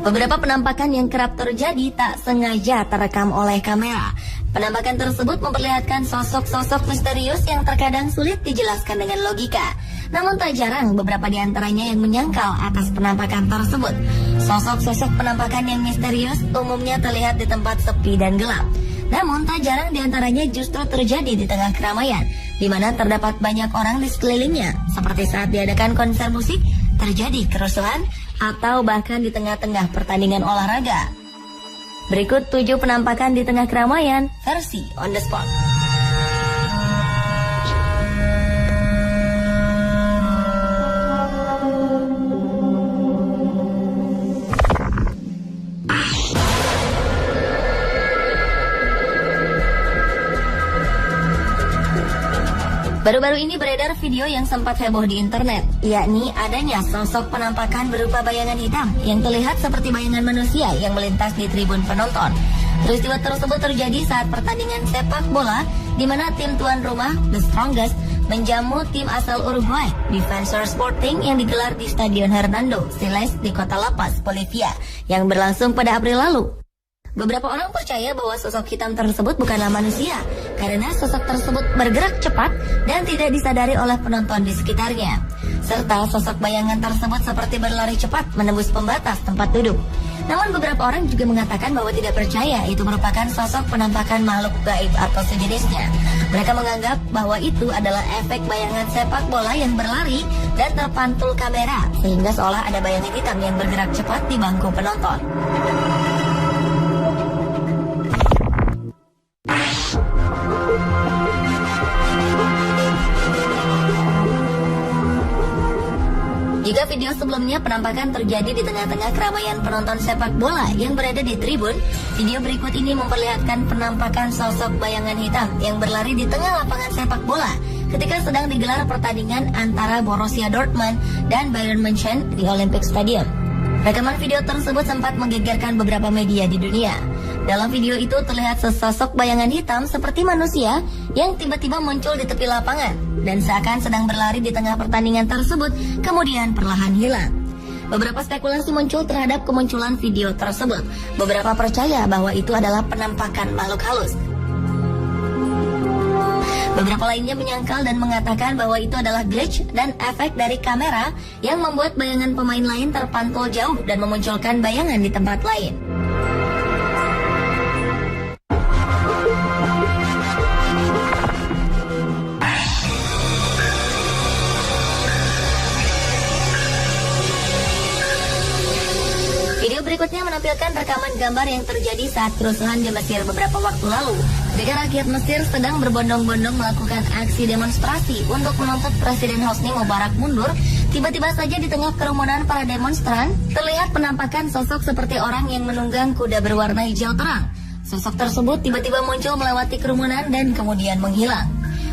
Beberapa penampakan yang kerap terjadi tak sengaja terekam oleh kamera. Penampakan tersebut memperlihatkan sosok-sosok misterius yang terkadang sulit dijelaskan dengan logika. Namun tak jarang beberapa di antaranya yang menyangkal atas penampakan tersebut. Sosok-sosok penampakan yang misterius umumnya terlihat di tempat sepi dan gelap. Namun tak jarang di antaranya justru terjadi di tengah keramaian, di mana terdapat banyak orang di sekelilingnya, seperti saat diadakan konser musik, terjadi kerusuhan, atau bahkan di tengah-tengah pertandingan olahraga. Berikut 7 penampakan di tengah keramaian versi on the spot. Baru-baru ini beredar video yang sempat heboh di internet, yakni adanya sosok penampakan berupa bayangan hitam yang terlihat seperti bayangan manusia yang melintas di tribun penonton. Peristiwa tersebut terjadi saat pertandingan sepak bola di mana tim tuan rumah, The Strongest, menjamu tim asal Uruguay, Defensor Sporting yang digelar di Stadion Hernando Siles di kota La Paz, Bolivia, yang berlangsung pada April lalu. Beberapa orang percaya bahwa sosok hitam tersebut bukanlah manusia, karena sosok tersebut bergerak cepat dan tidak disadari oleh penonton di sekitarnya. Serta sosok bayangan tersebut seperti berlari cepat menembus pembatas tempat duduk. Namun beberapa orang juga mengatakan bahwa tidak percaya itu merupakan sosok penampakan makhluk gaib atau sejenisnya. Mereka menganggap bahwa itu adalah efek bayangan sepak bola yang berlari dan terpantul kamera, sehingga seolah ada bayangan hitam yang bergerak cepat di bangku penonton. Jika video sebelumnya penampakan terjadi di tengah-tengah keramaian penonton sepak bola yang berada di tribun, video berikut ini memperlihatkan penampakan sosok bayangan hitam yang berlari di tengah lapangan sepak bola ketika sedang digelar pertandingan antara Borussia Dortmund dan Bayern München di Olympic Stadium. Rekaman video tersebut sempat menggegerkan beberapa media di dunia. Dalam video itu terlihat sesosok bayangan hitam seperti manusia yang tiba-tiba muncul di tepi lapangan dan seakan sedang berlari di tengah pertandingan tersebut, kemudian perlahan hilang. Beberapa spekulasi muncul terhadap kemunculan video tersebut. Beberapa percaya bahwa itu adalah penampakan makhluk halus. Beberapa lainnya menyangkal dan mengatakan bahwa itu adalah glitch dan efek dari kamera yang membuat bayangan pemain lain terpantul jauh dan memunculkan bayangan di tempat lain. Video berikutnya menampilkan rekaman gambar yang terjadi saat kerusuhan di Mesir beberapa waktu lalu. Ketika rakyat Mesir sedang berbondong-bondong melakukan aksi demonstrasi untuk menuntut Presiden Hosni Mubarak mundur, tiba-tiba saja di tengah kerumunan para demonstran, terlihat penampakan sosok seperti orang yang menunggang kuda berwarna hijau terang. Sosok tersebut tiba-tiba muncul melewati kerumunan dan kemudian menghilang.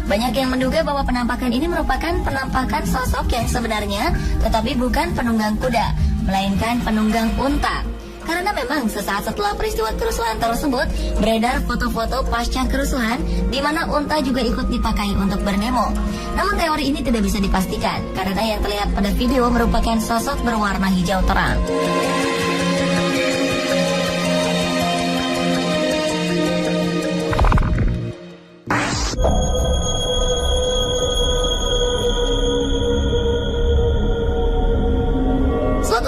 Banyak yang menduga bahwa penampakan ini merupakan penampakan sosok yang sebenarnya, tetapi bukan penunggang kuda, melainkan penunggang unta. Karena memang sesaat setelah peristiwa kerusuhan tersebut, beredar foto-foto pasca kerusuhan di mana unta juga ikut dipakai untuk berdemo. Namun teori ini tidak bisa dipastikan, karena yang terlihat pada video merupakan sosok berwarna hijau terang.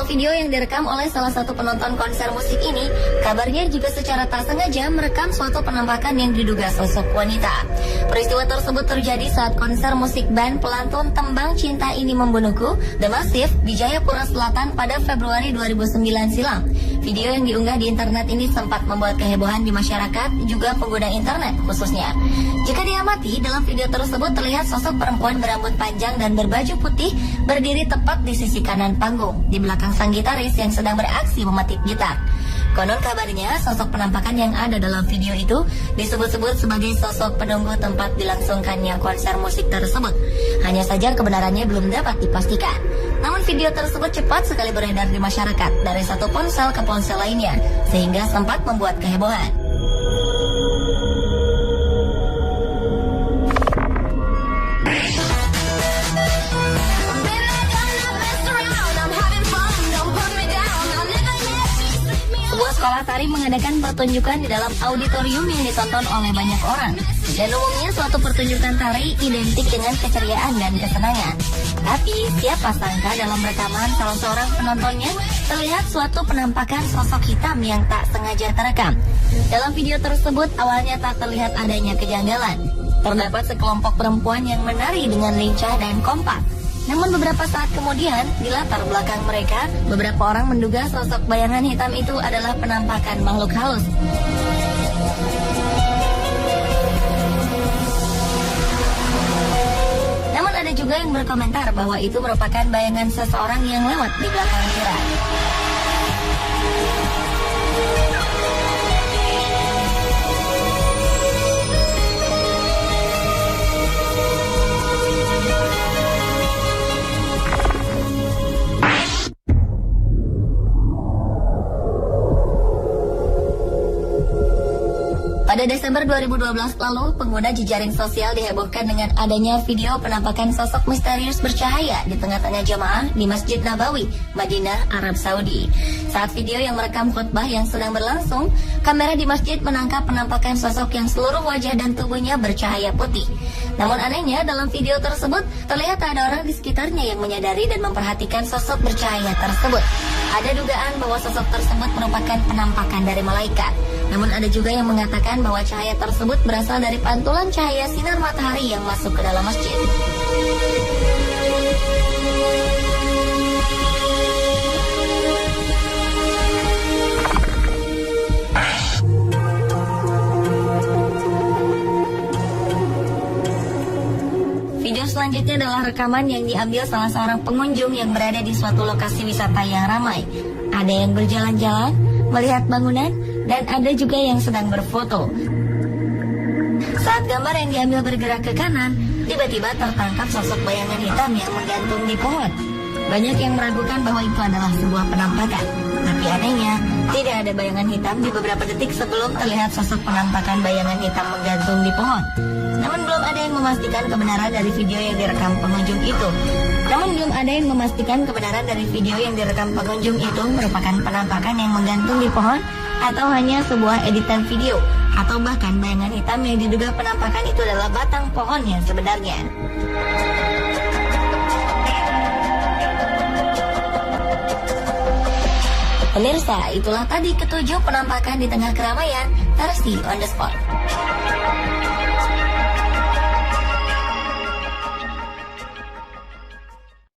Video yang direkam oleh salah satu penonton konser musik ini, kabarnya juga secara tak sengaja merekam suatu penampakan yang diduga sosok wanita. Peristiwa tersebut terjadi saat konser musik band pelantun Tembang Cinta Ini Membunuhku, The Massive, di Jayapura Selatan pada Februari 2009 silam. Video yang diunggah di internet ini sempat membuat kehebohan di masyarakat, juga pengguna internet khususnya. Jika diamati, dalam video tersebut terlihat sosok perempuan berambut panjang dan berbaju putih berdiri tepat di sisi kanan panggung, di belakang sang gitaris yang sedang beraksi memetik gitar. Konon kabarnya, sosok penampakan yang ada dalam video itu disebut-sebut sebagai sosok penunggu tempat dilangsungkannya konser musik tersebut. Hanya saja kebenarannya belum dapat dipastikan. Namun video tersebut cepat sekali beredar di masyarakat dari satu ponsel ke ponsel lainnya, sehingga sempat membuat kehebohan. mengadakan pertunjukan di dalam auditorium yang ditonton oleh banyak orang. Dan umumnya suatu pertunjukan tari identik dengan keceriaan dan kesenangan. Tapi siapa sangka dalam rekaman salah seorang penontonnya terlihat suatu penampakan sosok hitam yang tak sengaja terekam. Dalam video tersebut awalnya tak terlihat adanya kejanggalan. Terdapat sekelompok perempuan yang menari dengan lincah dan kompak. Namun beberapa saat kemudian, di latar belakang mereka, beberapa orang menduga sosok bayangan hitam itu adalah penampakan makhluk halus. Namun ada juga yang berkomentar bahwa itu merupakan bayangan seseorang yang lewat di belakang Vira. Pada Desember 2012 lalu, pengguna jejaring sosial dihebohkan dengan adanya video penampakan sosok misterius bercahaya di tengah-tengah jamaah di Masjid Nabawi, Madinah, Arab Saudi. Saat video yang merekam khutbah yang sedang berlangsung, kamera di masjid menangkap penampakan sosok yang seluruh wajah dan tubuhnya bercahaya putih. Namun anehnya, dalam video tersebut terlihat ada orang di sekitarnya yang menyadari dan memperhatikan sosok bercahaya tersebut. Ada dugaan bahwa sosok tersebut merupakan penampakan dari malaikat. Namun ada juga yang mengatakan bahwa cahaya tersebut berasal dari pantulan cahaya sinar matahari yang masuk ke dalam masjid. Video selanjutnya adalah rekaman yang diambil salah seorang pengunjung yang berada di suatu lokasi wisata yang ramai. Ada yang berjalan-jalan, melihat bangunan, dan ada juga yang sedang berfoto. Saat gambar yang diambil bergerak ke kanan, tiba-tiba tertangkap sosok bayangan hitam yang menggantung di pohon. Banyak yang meragukan bahwa itu adalah sebuah penampakan. Tapi anehnya, tidak ada bayangan hitam di beberapa detik sebelum terlihat sosok penampakan bayangan hitam menggantung di pohon. Namun belum ada yang memastikan kebenaran dari video yang direkam pengunjung itu. Merupakan penampakan yang menggantung di pohon atau hanya sebuah editan video, atau bahkan bayangan hitam yang diduga penampakan itu adalah batang pohon yang sebenarnya. Pemirsa, itulah tadi ketujuh penampakan di tengah keramaian versi on the spot.